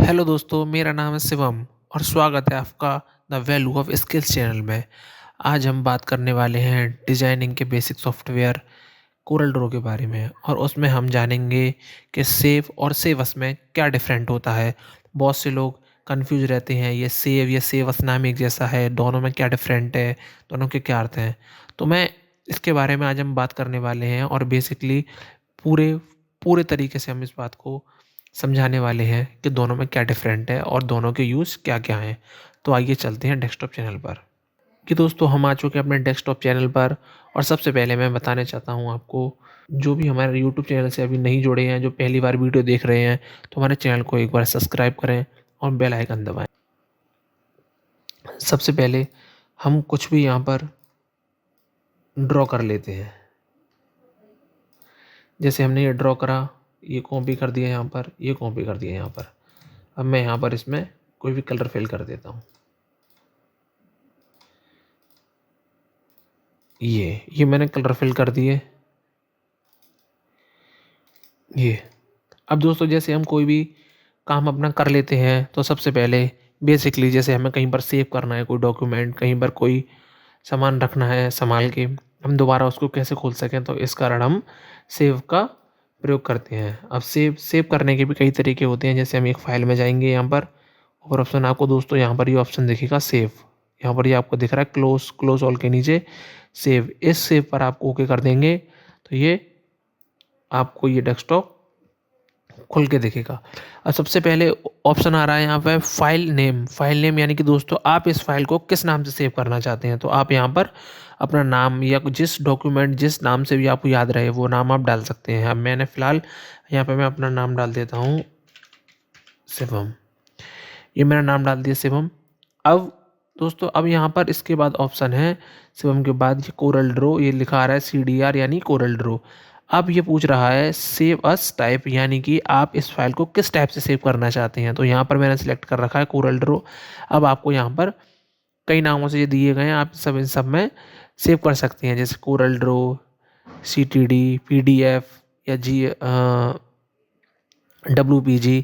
Hello दोस्तों, मेरा नाम है शिवम और स्वागत है आपका the value of skills channel में। आज हम बात करने वाले हैं डिजाइनिंग के बेसिक सॉफ्टवेयर कोरल ड्रॉ के बारे में और उसमें हम जानेंगे कि सेव और सेवस में क्या डिफरेंट होता है। बहुत से लोग कंफ्यूज रहते हैं, ये सेव या सेवस नाम एक जैसा है, दोनों में क्या डिफरेंट है, दोनों के क्या अर्थ हैं। तो मैं इसके बारे में आज हम बात करने वाले हैं और बेसिकली पूरे पूरे तरीके से हम इस बात को समझाने वाले हैं कि दोनों में क्या डिफरेंट है और दोनों के यूज़ क्या-क्या हैं। तो आइए चलते हैं डेस्कटॉप चैनल पर। कि दोस्तों हम आ चुके हैं अपने डेस्कटॉप चैनल पर और सबसे पहले मैं बताना चाहता हूँ आपको, जो भी हमारे यूट्यूब चैनल से अभी नहीं जुड़े हैं, जो पहली बार वीडियो देख रहे हैं, तो हमारे चैनल को एक बार सब्सक्राइब करें और बेल आइकन दबाएँ। सबसे पहले हम कुछ भी यहाँ पर ड्रॉ कर लेते हैं। जैसे हमने ये ड्रॉ करा, ये कॉपी कर दिया यहाँ पर, ये कॉपी कर दिया यहाँ पर। अब मैं यहाँ पर इसमें कोई भी कलर फिल कर देता हूँ। ये मैंने कलर फिल कर दिए। ये अब दोस्तों जैसे हम कोई भी काम अपना कर लेते हैं तो सबसे पहले बेसिकली जैसे हमें कहीं पर सेव करना है कोई डॉक्यूमेंट, कहीं पर कोई सामान रखना है संभाल के, हम दोबारा उसको कैसे खोल सकें, तो इस कारण हम सेव का प्रयोग करते हैं। अब सेव करने के भी कई तरीके होते हैं। जैसे हम एक फ़ाइल में जाएंगे, यहाँ पर और ऑप्शन आपको दोस्तों यहाँ पर ये ऑप्शन दिखेगा सेव। यहाँ पर ये आपको दिख रहा है क्लोज ऑल के नीचे सेव। इस सेव पर आप ओके कर देंगे तो ये आपको ये डेस्कटॉप खुल के दिखेगा। अब सबसे पहले ऑप्शन आ रहा है यहाँ पे फाइल नेम यानी कि दोस्तों आप इस फाइल को किस नाम से सेव करना चाहते हैं। तो आप यहाँ पर अपना नाम या जिस डॉक्यूमेंट जिस नाम से भी आपको याद रहे वो नाम आप डाल सकते हैं। अब मैंने फ़िलहाल यहाँ पे मैं अपना नाम डाल देता हूँ शिवम। ये मेरा नाम डाल दिया शिवम। अब दोस्तों अब यहाँ पर इसके बाद ऑप्शन है शिवम के बाद ये कोरल ड्रॉ, ये लिखा आ रहा है CDR यानी कोरल ड्रॉ। अब ये पूछ रहा है सेव अस टाइप यानी कि आप इस फाइल को किस टाइप से सेव करना चाहते हैं। तो यहाँ पर मैंने सेलेक्ट कर रखा है कोरल ड्रॉ। अब आपको यहाँ पर कई नामों से ये दिए गए हैं, आप इन सब में सेव कर सकते हैं। जैसे कोरल ड्रॉ, CTD, PDF या WPG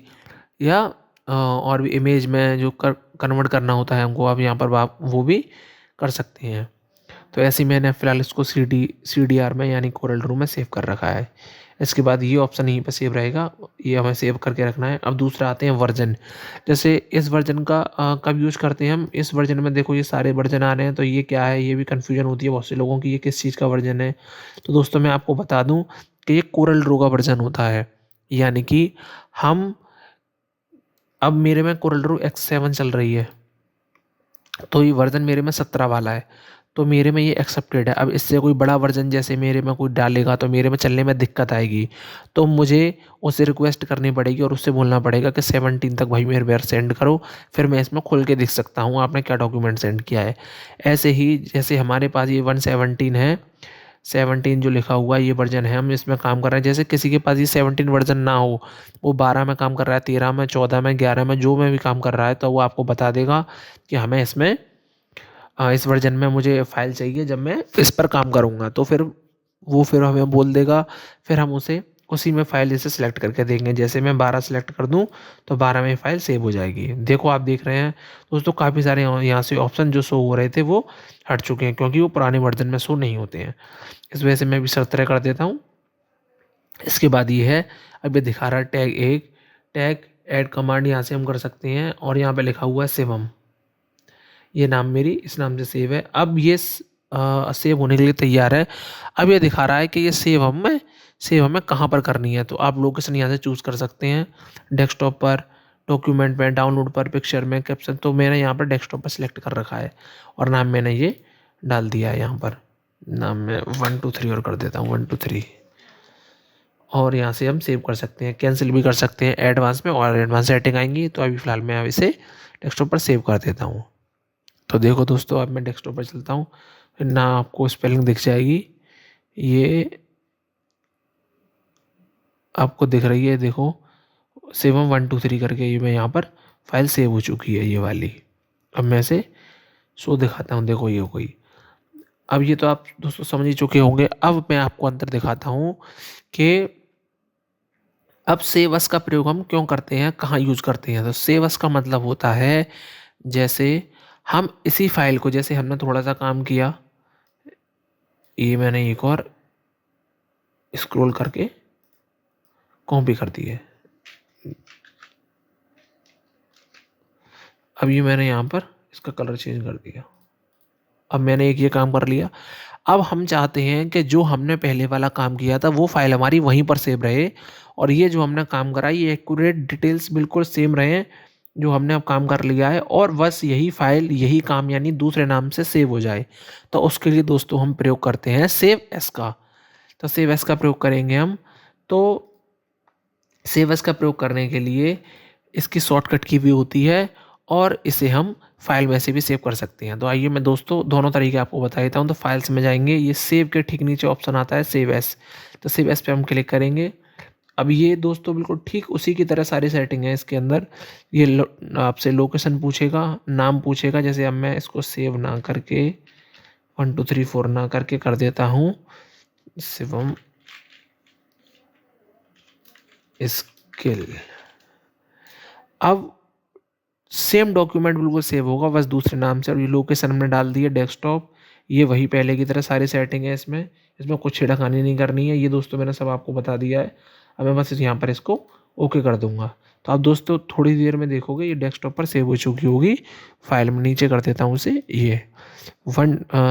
या और भी इमेज में जो कन्वर्ट करना होता है हमको, आप यहाँ पर आप वो भी कर सकते हैं। तो ऐसे ही मैंने फ़िलहाल इसको CDR में यानी कोरल ड्रॉ में सेव कर रखा है। इसके बाद ये ऑप्शन यहीं पर सेव रहेगा, ये हमें सेव करके रखना है। अब दूसरा आते हैं वर्जन। जैसे इस वर्जन का कब यूज़ करते हैं हम, इस वर्जन में देखो ये सारे वर्जन आ रहे हैं, तो ये क्या है, ये भी कन्फ्यूजन होती है बहुत से लोगों की, ये किस चीज़ का वर्जन है। तो दोस्तों मैं आपको बता दूँ कि ये कोरल ड्रॉ का वर्जन होता है। यानी कि हम अब मेरे में कोरल ड्रॉ X7 चल रही है, तो ये वर्जन मेरे में 17 वाला है, तो मेरे में ये एक्सेप्टेड है। अब इससे कोई बड़ा वर्जन जैसे मेरे में कोई डालेगा तो मेरे में चलने में दिक्कत आएगी, तो मुझे उसे रिक्वेस्ट करनी पड़ेगी और उससे बोलना पड़ेगा कि 17 तक भाई मेरे पे सेंड करो, फिर मैं इसमें खोल के देख सकता हूँ आपने क्या डॉक्यूमेंट सेंड किया है। ऐसे ही जैसे हमारे पास ये 117 है, 17 जो लिखा हुआ है ये वर्जन है, हम इसमें काम कर रहे हैं। जैसे किसी के पास ये 17 वर्जन ना हो, वो 12 में काम कर रहा है, 13 में, 14 में, 11 में, जो में भी काम कर रहा है, तो वो आपको बता देगा कि हमें इसमें इस वर्जन में मुझे फ़ाइल चाहिए जब मैं इस पर काम करूँगा। तो फिर हमें बोल देगा, फिर हम उसे उसी में फ़ाइल जैसे सेलेक्ट करके देंगे। जैसे मैं 12 सेलेक्ट कर दूँ तो 12 में फ़ाइल सेव हो जाएगी। देखो आप देख रहे हैं दोस्तों काफ़ी सारे यहाँ से ऑप्शन जो शो हो रहे थे वो हट चुके हैं, क्योंकि वो पुराने वर्जन में शो नहीं होते हैं। इस वजह से मैं भी 17 कर देता हूँ। इसके बाद ये है, अब ये दिखा रहा है टैग ऐड कमांड, यहाँ से हम कर सकते हैं और यहाँ पे लिखा हुआ है शिवम। ये नाम मेरी इस नाम से सेव है। अब ये सेव होने के लिए तैयार है। अब ये दिखा रहा है कि ये सेव हमें कहाँ पर करनी है। तो आप लोकेशन यहाँ से चूज़ कर सकते हैं, डेस्कटॉप पर, डॉक्यूमेंट में, डाउनलोड पर, पिक्चर में, कैप्शन। तो मैंने यहाँ पर डेस्कटॉप पर सिलेक्ट कर रखा है और नाम मैंने ये डाल दिया है। यहाँ पर नाम मैं 1 2 3 और कर देता हूँ 1 2 3 और यहाँ से हम सेव कर सकते हैं, कैंसिल भी कर सकते हैं एडवांस में, और एडवांस सेटिंग आएंगी। तो अभी फ़िलहाल मैं अब इसे डेस्कटॉप पर सेव कर देता हूँ। तो देखो दोस्तों अब मैं डेस्कटॉप पर चलता हूँ, फिर ना आपको स्पेलिंग दिख जाएगी, ये आपको दिख रही है, देखो 7 1 2 3 करके ये मैं यहाँ पर फाइल सेव हो चुकी है ये वाली। अब मैं इसे शो दिखाता हूँ, देखो ये कोई। अब ये तो आप दोस्तों समझ ही चुके होंगे। अब मैं आपको अंतर दिखाता हूँ कि अब सेव एज़ का प्रयोग हम क्यों करते हैं, कहाँ यूज़ करते हैं? तो सेव एज़ का मतलब होता है, जैसे हम इसी फ़ाइल को, जैसे हमने थोड़ा-सा काम किया, ये मैंने एक और स्क्रॉल करके कॉपी कर दी है। अब ये मैंने यहाँ पर इसका कलर चेंज कर दिया। अब मैंने एक ये काम कर लिया। अब हम चाहते हैं कि जो हमने पहले वाला काम किया था वो फ़ाइल हमारी वहीं पर सेव रहे, और ये जो हमने काम करा ये एक्यूरेट डिटेल्स बिल्कुल सेम रहें जो हमने अब काम कर लिया है, और बस यही फ़ाइल यही काम यानी दूसरे नाम से सेव हो जाए। तो उसके लिए दोस्तों हम प्रयोग करते हैं सेव एज़ का। तो सेव एज़ का प्रयोग करेंगे हम। तो सेव एज़ का प्रयोग करने के लिए इसकी शॉर्टकट की भी होती है, और इसे हम फ़ाइल में से भी सेव कर सकते हैं। तो आइए मैं दोस्तों दोनों तरीके आपको बता देता हूँ। तो फाइल्स में जाएँगे, ये सेव के ठीक नीचे ऑप्शन आता है सेव एज़। तो सेव एज़ पे हम क्लिक करेंगे। अब ये दोस्तों बिल्कुल ठीक उसी की तरह सारी सेटिंग है इसके अंदर। ये आपसे लोकेशन पूछेगा, नाम पूछेगा, जैसे अब मैं इसको सेव ना करके 1 2 3 4 ना करके कर देता हूँ शिवम स्किल। अब सेम डॉक्यूमेंट बिल्कुल सेव होगा बस दूसरे नाम से, और ये लोकेशन हमने डाल दी है डेस्कटॉप। ये वही पहले की तरह सारी सेटिंग है इसमें, इसमें कुछ छेड़खानी नहीं करनी है। ये दोस्तों मैंने सब आपको बता दिया है। अब मैं बस यहाँ पर इसको ओके कर दूंगा। तो आप दोस्तों थोड़ी देर में देखोगे ये डेस्कटॉप पर सेव हो चुकी होगी। फाइल में नीचे कर देता हूँ उसे, ये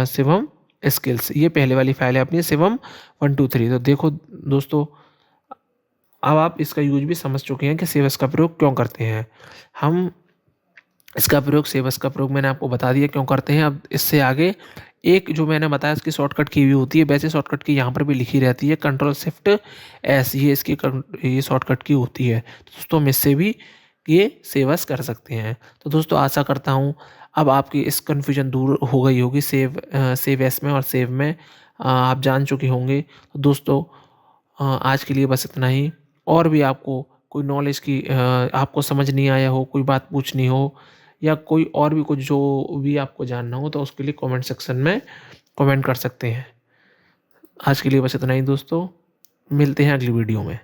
शिवम स्किल्स, ये पहले वाली फाइल है अपनी शिवम 1 2 3। तो देखो दोस्तों, अब आप इसका यूज भी समझ चुके हैं कि सेव एज़ का प्रयोग क्यों करते हैं हम। इसका प्रयोग सेव एज़ का प्रयोग मैंने आपको बता दिया क्यों करते हैं। अब इससे आगे एक जो मैंने बताया इसकी शॉर्टकट की हुई होती है, वैसे शॉर्टकट की यहाँ पर भी लिखी रहती है कंट्रोल शिफ्ट एस, ये इसकी ये शॉर्टकट की होती है। तो दोस्तों हम इससे भी ये सेव एज़ कर सकते हैं। तो दोस्तों आशा करता हूँ अब आपकी इस कन्फ्यूजन दूर हो गई होगी सेव एस में और सेव में, आप जान चुके होंगे। तो दोस्तों आज के लिए बस इतना ही। और भी आपको कोई नॉलेज की आपको समझ नहीं आया हो, कोई बात पूछनी हो, या कोई और भी कुछ जो भी आपको जानना हो, तो उसके लिए कमेंट सेक्शन में कमेंट कर सकते हैं। आज के लिए बस इतना ही दोस्तों, मिलते हैं अगली वीडियो में।